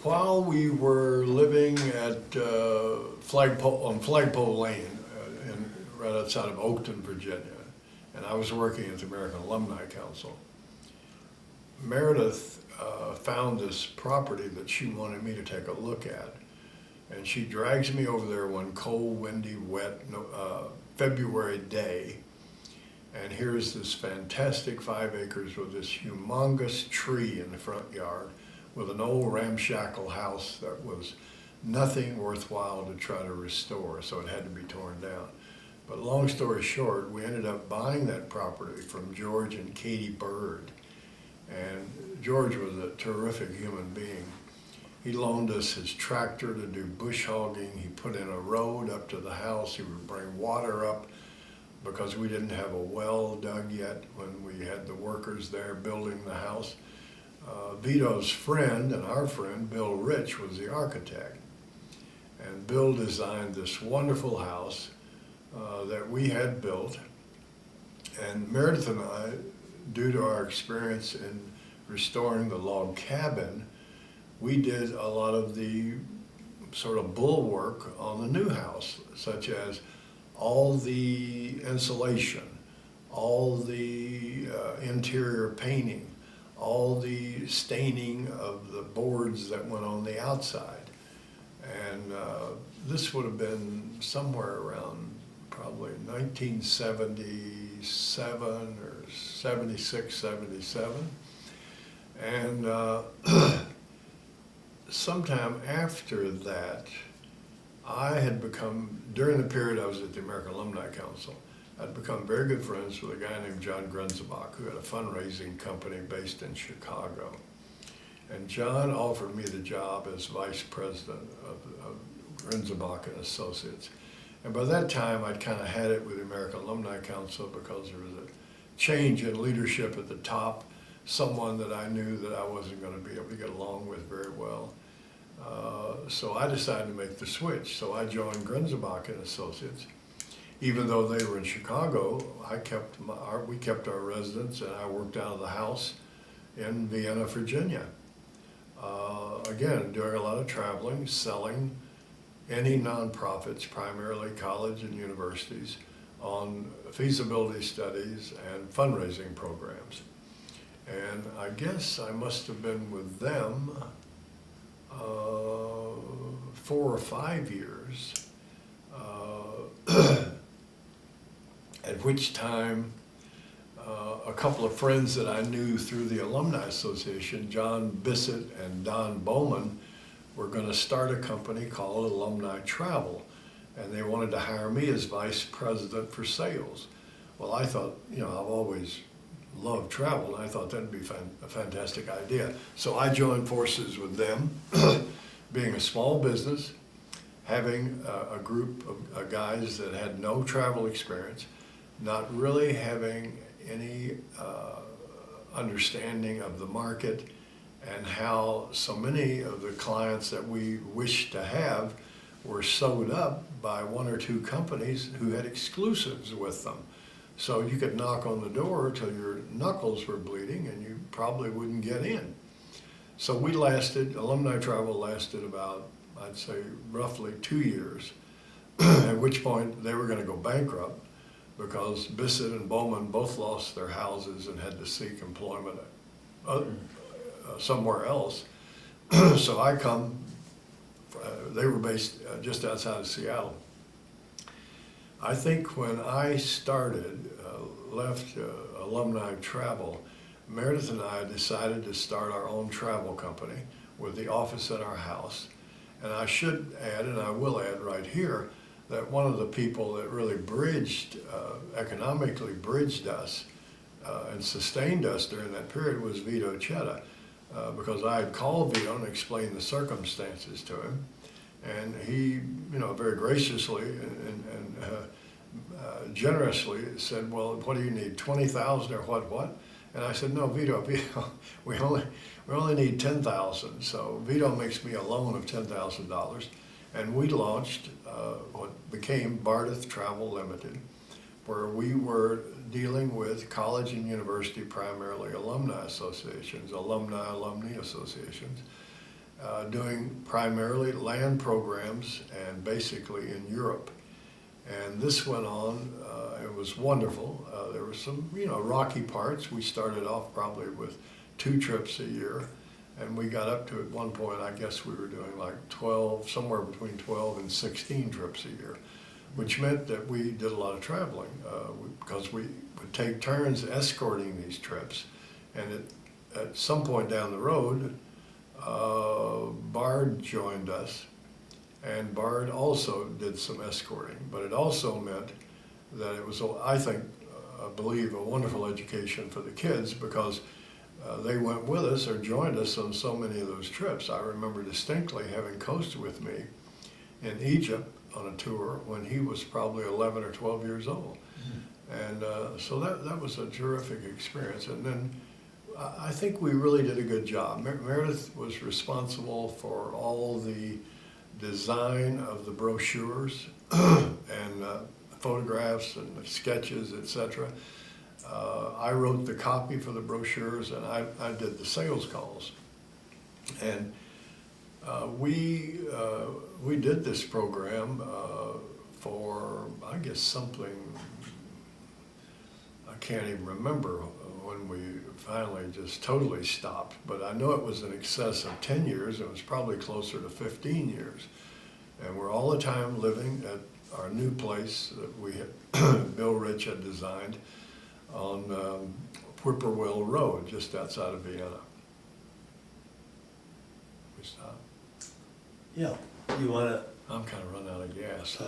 While we were living at on Flagpole Lane, right outside of Oakton, Virginia, and I was working at the American Alumni Council, Meredith found this property that she wanted me to take a look at. And she drags me over there one cold, windy, wet February day. And here's this fantastic 5 acres with this humongous tree in the front yard with an old ramshackle house that was nothing worthwhile to try to restore, so it had to be torn down. But long story short, we ended up buying that property from George and Katie Bird. And George was a terrific human being. He loaned us his tractor to do bush hogging. He put in a road up to the house. He would bring water up because we didn't have a well dug yet when we had the workers there building the house. Vito's friend and our friend, Bill Rich, was the architect. And Bill designed this wonderful house that we had built. And Meredith and I, due to our experience in restoring the log cabin, we did a lot of the sort of bulwark on the new house, such as all the insulation, all the interior painting, all the staining of the boards that went on the outside. And this would have been somewhere around probably 1977 or 76, 77. And sometime after that, I had become, during the period I was at the American Alumni Council, I'd become very good friends with a guy named John Grenzebach, who had a fundraising company based in Chicago. And John offered me the job as vice president of Grenzebach and Associates. And by that time, I'd kind of had it with the American Alumni Council because there was a change in leadership at the top, someone that I knew that I wasn't going to be able to get along with very well. So I decided to make the switch. So I joined Grenzebach and Associates. Even though they were in Chicago, we kept our residence, and I worked out of the house in Vienna, Virginia. Again, doing a lot of traveling, selling any nonprofits, primarily college and universities, on feasibility studies and fundraising programs. And I guess I must have been with them 4 or 5 years, at which time a couple of friends that I knew through the Alumni Association, John Bissett and Don Bowman, were going to start a company called Alumni Travel, and they wanted to hire me as vice president for sales. Well, I thought, I've always loved travel, and I thought that'd be a fantastic idea. So I joined forces with them, being a small business, having a group of guys that had no travel experience, not really having any understanding of the market and how so many of the clients that we wished to have were sewed up by 1 or 2 companies who had exclusives with them. So you could knock on the door till your knuckles were bleeding and you probably wouldn't get in. So Alumni Travel lasted about, I'd say, roughly 2 years, at which point they were going to go bankrupt because Bissett and Bowman both lost their houses and had to seek employment somewhere else. So they were based just outside of Seattle. I think when I left Alumni Travel, Meredith and I decided to start our own travel company with the office at our house. And I should add, and I will add right here, that one of the people that really economically bridged us and sustained us during that period was Vito Chetta, because I had called Vito and explained the circumstances to him. And he, very graciously and generously said, well, what do you need, 20,000 or what? And I said, no, Vito, we only need 10,000. So Vito makes me a loan of $10,000. And we launched what became Bardeth Travel Limited, where we were dealing with college and university, primarily alumni associations, alumni associations, doing primarily land programs and basically in Europe. And this went on, it was wonderful. There were some, rocky parts. We started off probably with 2 trips a year, and we got up to, at one point, I guess we were doing like 12, somewhere between 12 and 16 trips a year, which meant that we did a lot of traveling, because we would take turns escorting these trips. And at some point down the road, Bard joined us, and Bard also did some escorting, but it also meant that it was, I believe, a wonderful education for the kids, because they went with us or joined us on so many of those trips. I remember distinctly having Coast with me in Egypt on a tour when he was probably 11 or 12 years old. Mm-hmm. And so that was a terrific experience. And then I think we really did a good job. Meredith was responsible for all the design of the brochures and photographs and sketches, etc. I wrote the copy for the brochures, and I did the sales calls. And we did this program for, I guess, something, I can't even remember when we finally just totally stopped, but I know it was in excess of 10 years. It was probably closer to 15 years. And we're all the time living at our new place that we had, Bill Rich had designed on Whippoorwill Road, just outside of Vienna. We stopped. Yeah, you wanna I'm kind of running out of gas.